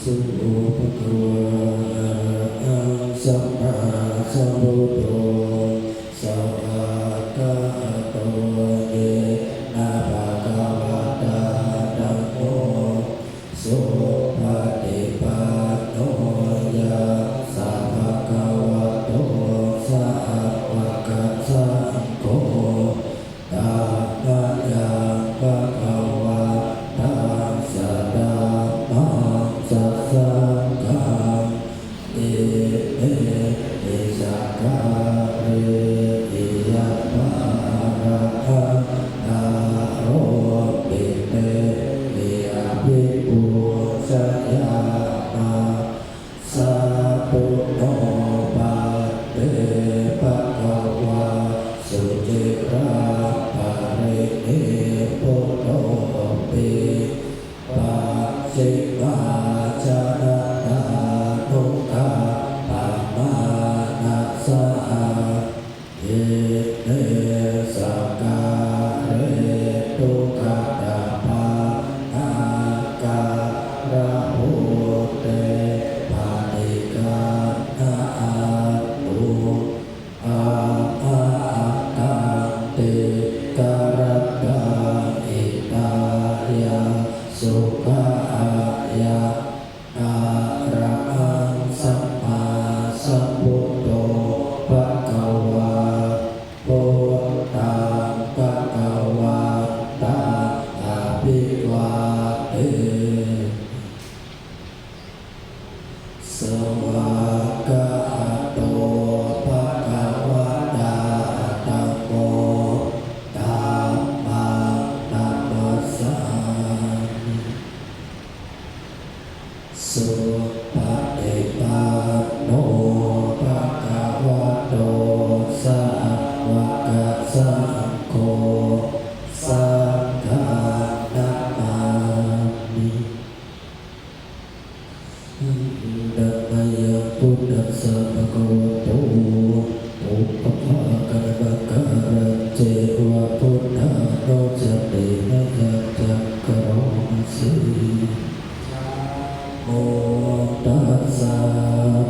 สุภควาอะสัมมาสัมพุทโธสวากาโตเยนะภะคะวะตาธัมโมสุปฏิปันโนยะสะภะคะวะโตสาวกสังโฆตานะยังภะคะวะตาสะดามังสัสสะกังเอเออิสักกะเรอิยะปะระหะนะโรติเตวิอะภิปุสัยยะมาสัพพุโนปัตเตภะคะวะสุจิราภริเนพุทโธปิปัจฉิมาจารณานุกาปะมานะสะเยเนสักกะเรตุกะตะปะนาการะโหเตปาติกานะอะตุอาตังเตกะระตะอิตายะสุขายะอะระหังสัมมาสัมพุทโธภะคะวะพุทธังภะคะวันตังอะภิวาเทสวากาโตภะคะวะตาธัมโมธัมมังนัมมัสสามิสุปฏิปันโนภะคะวะโตสาวกสังโฆสังฆังนะมามินะมะยังพุทธัสสะภะคะวะโตอุปภาคณะการะเจวะพุทธาโนจตินะยังจักกะโรมัสสิโมตัสสะ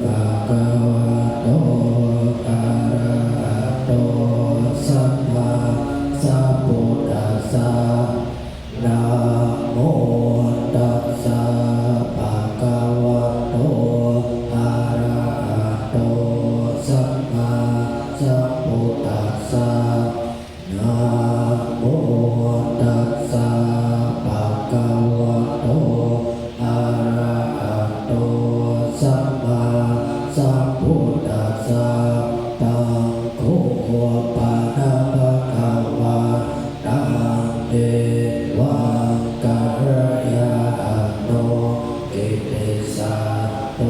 ภะคะวะโตอะระหะโตสัมมาสัมพุทธัสสะนะโมตัสสะภะคะวะโตอะระหะโตสัมมาสัมพุทธัสสะนะโมตัสสะภะคะวะโตอะระหะโตสัมมาสัมพุทธัสสะตังโฆปะนะภะคะวะตังเอวังกัลยาโนกิติศัตโต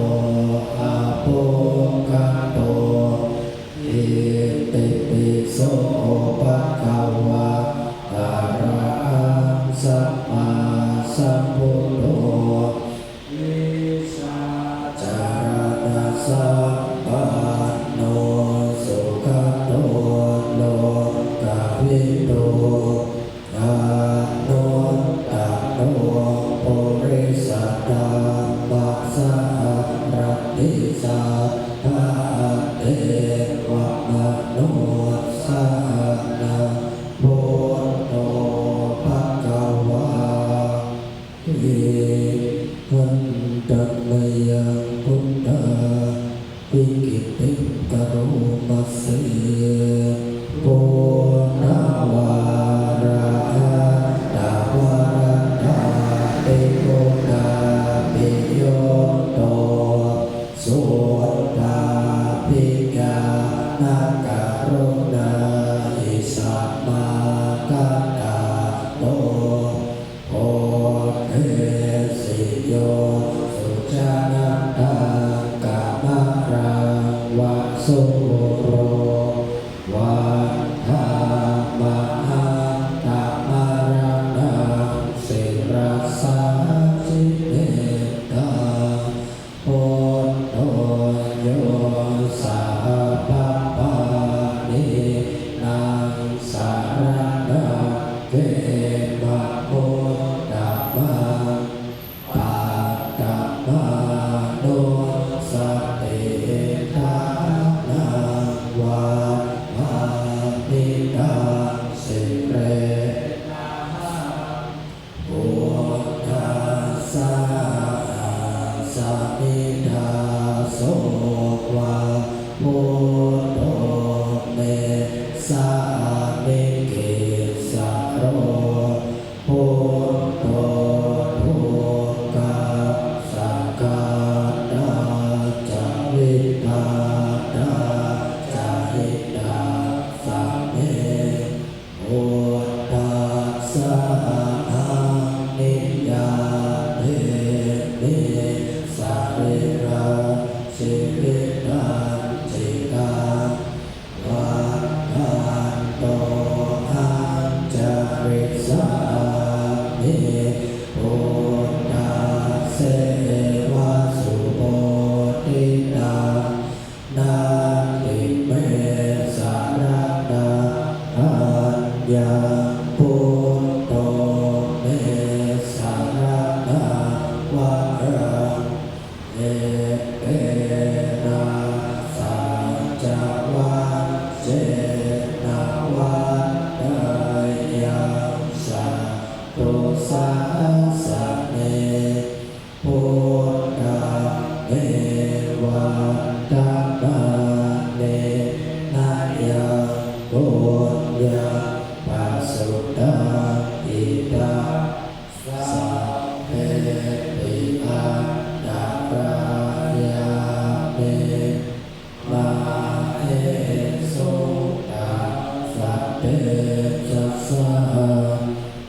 อะโภคโตอิติปิโสภะคะวะอะระหังสัมมาสัมพุทโธวิชาจารณะสัมปันโนสุขโตโลกวิทูอานุตตโรปุริสธัมมัสสะรติสัทธะเทวมนุสสะนะพุทโธภะคะวะอิหันตัมมยังพุทธาวิกิติกะโรมัสสิปุณณวาระตาวาตาติโกนาปิโยโตสุตตาภิกานาการุณาอิสัมมากัตตาโตโอเทสิโยสุจานันตังกามะรังวะสุโรวันธามหันตมะรังนังสิรัสสะจิเตตังพุทโธโยสาภะปะนินังสารนังเกมะพุทธะมังปะตะมัง เอติอัตตรายามิมาเอสุตัสสะเตจัสสะ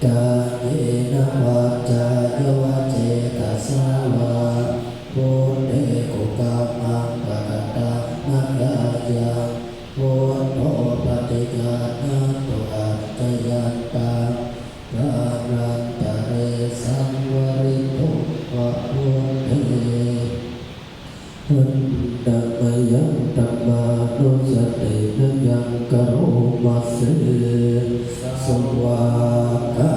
กายเนวาจายวะเจตสาวะพุทเตกุกามังปะกะตะนักายังพุทโธปฏิกานันตุอัตตยันตังพระรันตเรสังวริตุวะพุทเทหันตัมมยังตัมมานุสตินยังกโรมัสสิสวากา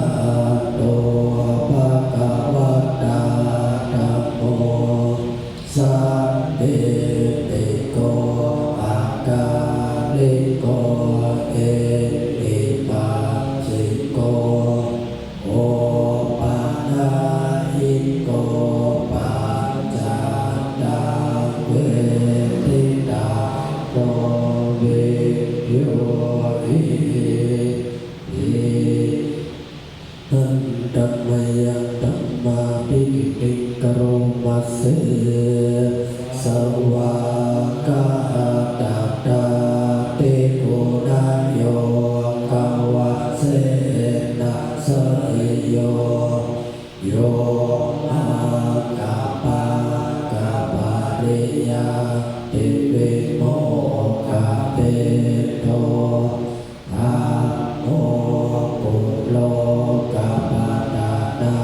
โตภะคะวะตาธัมโมสัพเพติโกอาการิโกเอหิปัสสิโกโอปานาหิโกปัจจาตังเวทิตาโตวิโยอิหันตัมมยังตัมมาปิติกโรมัสสิสวากาตาตาเตโกนาโยกาวะเสนะสริโยโยมากาปากาปาริยาติเวโมกาเตโตอาโมปุโลกาปาตานา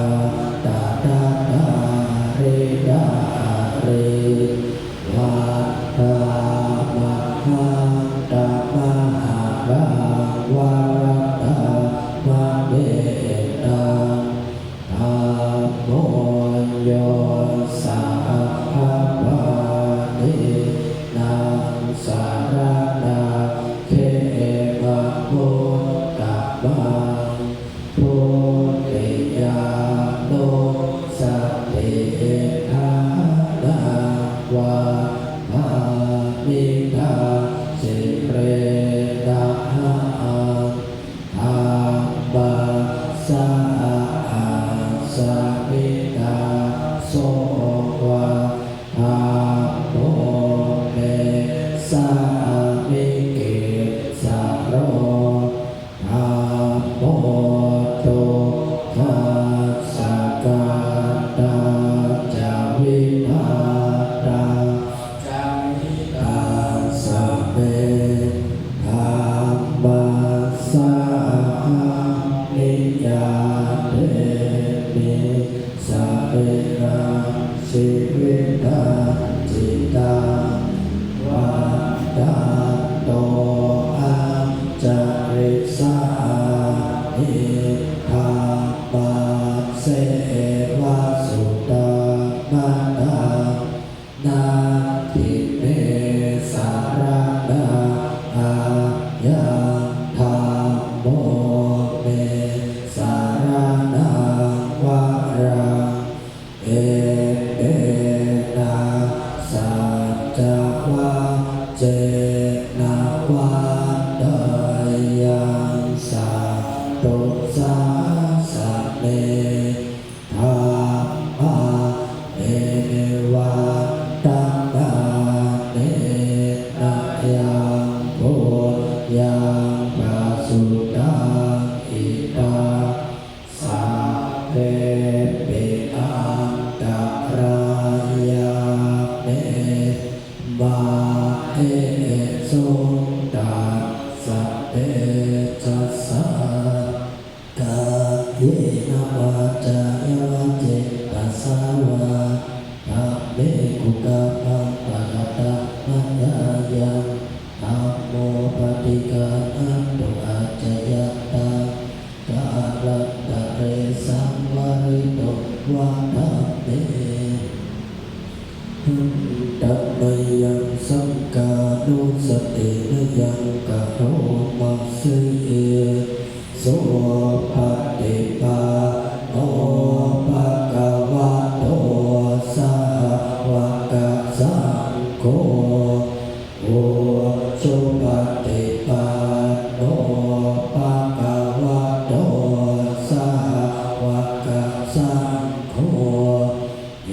ตาตาตาเรดาเรวัตตามหาตามหารังวารัตตามเมตตังธัมโมโยสัพพะวานินังสารนังเขมะมุตตะมังพุทธิยานุสัพเพทานังวะภามิทาสิเรนะหังธัมมัสสะสะมิตาโสวะธัมโมเมสามิเกสะโรธัมโมโตทัสสะกาตาจาวินาตาจาวิตาสะเมธัมมัสสะนิยาเตมิสะเปนะสิวิตาจิตาวัฏฏันโตอัจจาริสานิธัมมัสเสวะสุตตมัตตังนาทิเมสารนาอายังธัมโมเมสารนังวะรังเอเตนะสัจจวะเจนะวะดายังสัตตุสาสะเนธัมมาเอวะตัมมาเนนะยังพุทยังปัสสุตังอิตาสัพเพปิอันตรายาเมมาเอสุตัสสะเตจัสสะกายเนวาจายวะเจตสาวะธัมเมกุกามังปะกะตะนักายังธัมโมปฏิกานันตุอัจจยันตังกาลันตะเรสังวริตุวะธัมเมหันตัมมยังสังกานุสตินยังกโรมัสสิโสภะติปาโนภะคะวะโตสาวกสังโฆโอสุปฏิปันโนภะคะวะโตสาวกสังโฆ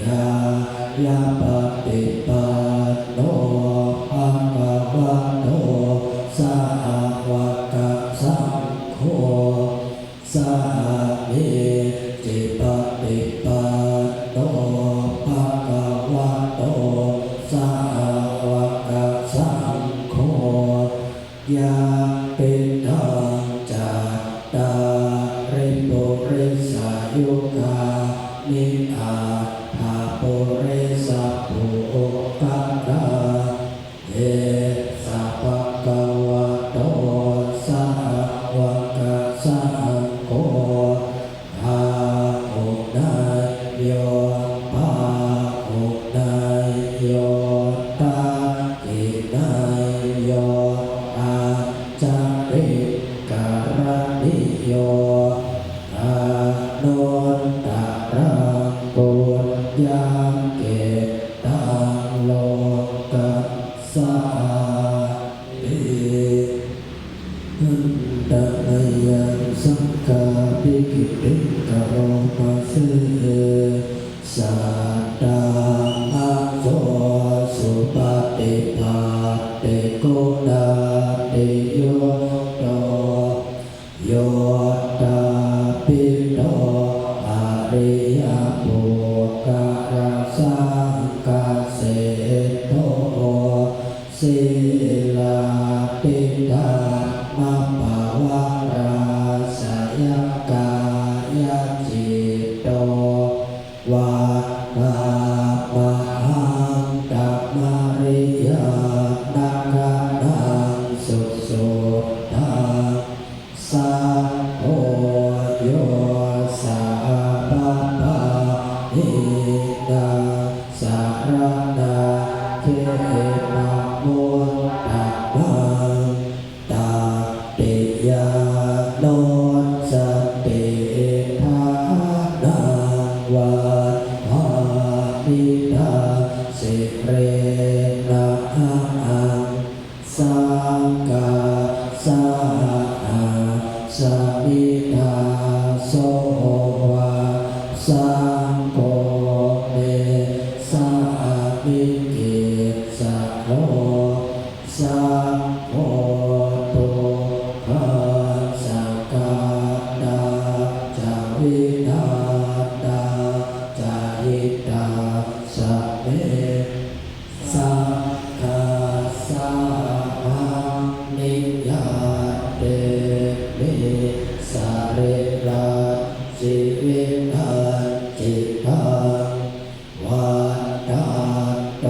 ยายาปฏิปันโนภะคะวะโตสาวกสังโฆสามีจิปฏิปันโนภะคะวะโตสาวกสังโฆยาเป็นทางจากตาริปุริสายุกานิอาภาปุริสาภูกังกาเอสะภะคะวะโตสาวกสังโฆอาหุนายโยภาหุนายโยตาอินายโยอาจาริการณิโยอาโนตรังปุญญาเกตังโลกัสสามิอันตะยังสังฆาปิกิติกะโรมาเสสัตตาอะโสสุปฏิปัตติโกณาติโยโตโยตาปิโตอะริยปุกะระสังกะเสโตศิลาปิตามะภาวะราสยกายจิตโตวัฏฏามหังกัมมาริยานักขังสุสุทังสัพโพโยสัพพะหิตังสารนาเขนะโมตัสสะตัปปิยาโนสติทานังวัฏฐานิทังสิเรนะหังสังฆาสาสมิทาโสวะสังโฆเมสามิกิสะโลสังโฆตุขังสังฆาตาจาวิทาตาจาหิตาสัพเพสังฆาสาหังนิยาเตมิสาเรราจิวิทันจิตังวัฏฏาโต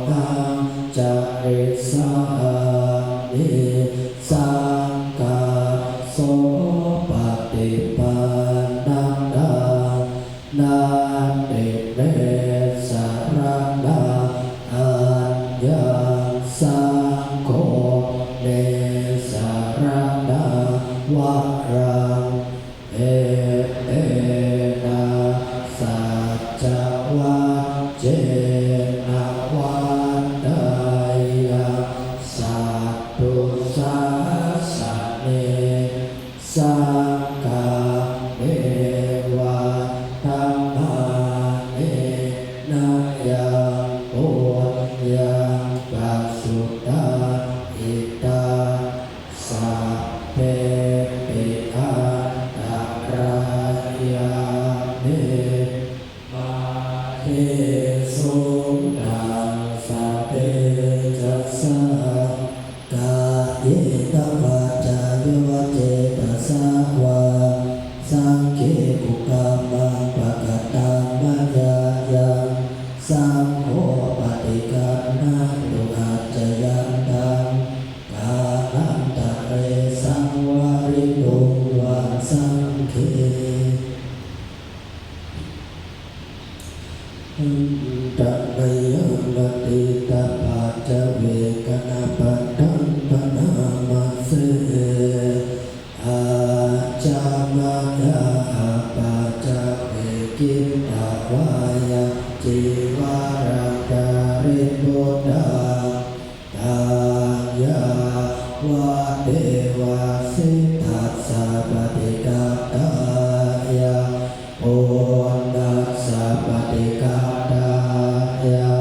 หังจาริสานิสังฆาโสปฏิปันนังนานาติเรสารนาอัญญสังโฆเนสารนาวะรังเอนะสัจจวัจเจนะวันตายะสัพพุสัสสะเนสังฆาเมวะธัมมาเนนะยังปุญญาปัสสุตาอิตาสัพเพปิอันตรายาเนมาเฮสุนังสัพเพจัสสะกายตวาจาโยเจตสาวาสังเขกุกามังปะกตังมายายังสังโฆปฏิกันนังตุอาจยันตังกาลันตะเรสังวาริโตวันสังเขอันตะเนยังลติตาปัจจเวกนาปัตตังปนามาเสอาจามายาปัจจเวกิตาวายาจิวารังการิปุตตาตายาวะเทวะสิทัสสะปฏิกาตายาโอนัส ฏิกาตายะ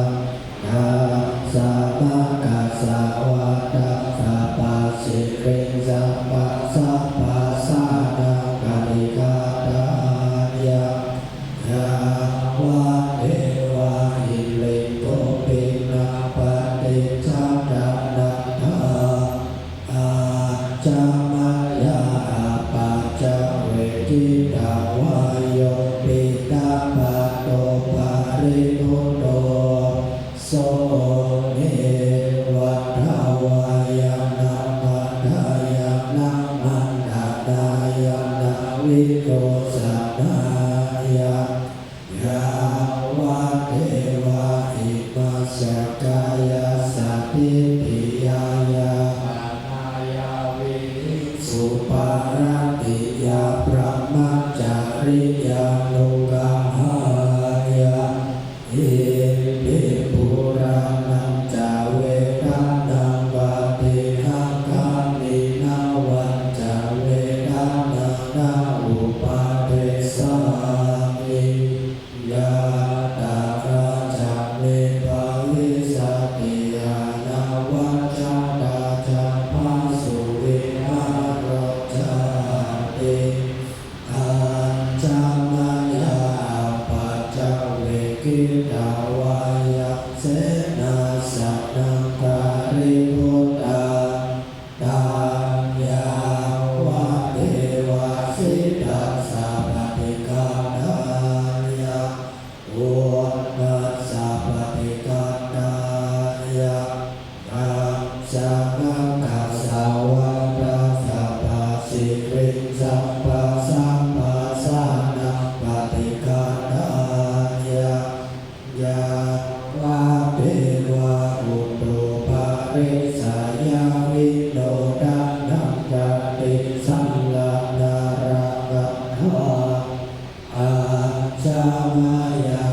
นาสัพพะกัสสะวะตะสัพพะสิริสัพพะสัพพะสานังปฏิกาตายะยาวะเทวะหิริโกปินะปฏิจัตตานัตถาอาจามายาปัจจเวทิตาวายโยปิตาปะโตปาริพุตโตโสเนวัฏฐาวายานามัฏฐายานามันดาดายานาวิโกสัตตายายาวะเทวะอิมัสสกายาสัพพิปิยายาสุปาราติยาพระมัจจาริยานุกาหายาเอปิปุรานังจาเวทันนังวาติหังคามินาวันจาเวทันนังนาอุปาเทสามิยาตาราจักเมภาวิสัตติยานาวัจจาตาจัมภาสุวิหารจาติอาจามายาปัจจเวกิตาวายะเสนาสนังการิพุตตาตายาวะเทวะสิทธัสสะปฏิกาตายะโอนัสสะปฏิกาตายะอาสังฆกัสสาวะตาสัพพะสิริสัพพะสัมปัสสะนะปฏิกาตายะยาวะเทวะอุตโตภะริสายาวิโนดานังจติสัลลนารากัฏฐาอาจามายา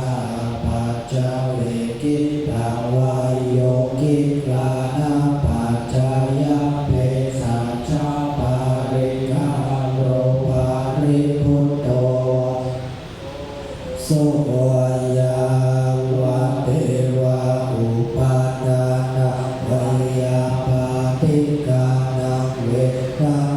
ปัจจเวกิตาวายโยกิลานาปัจจายาเปสัจจาปาริกาโรปาริพุตโตโสยาวะเทวะอุปาทานะวายาปาติกานังเวทา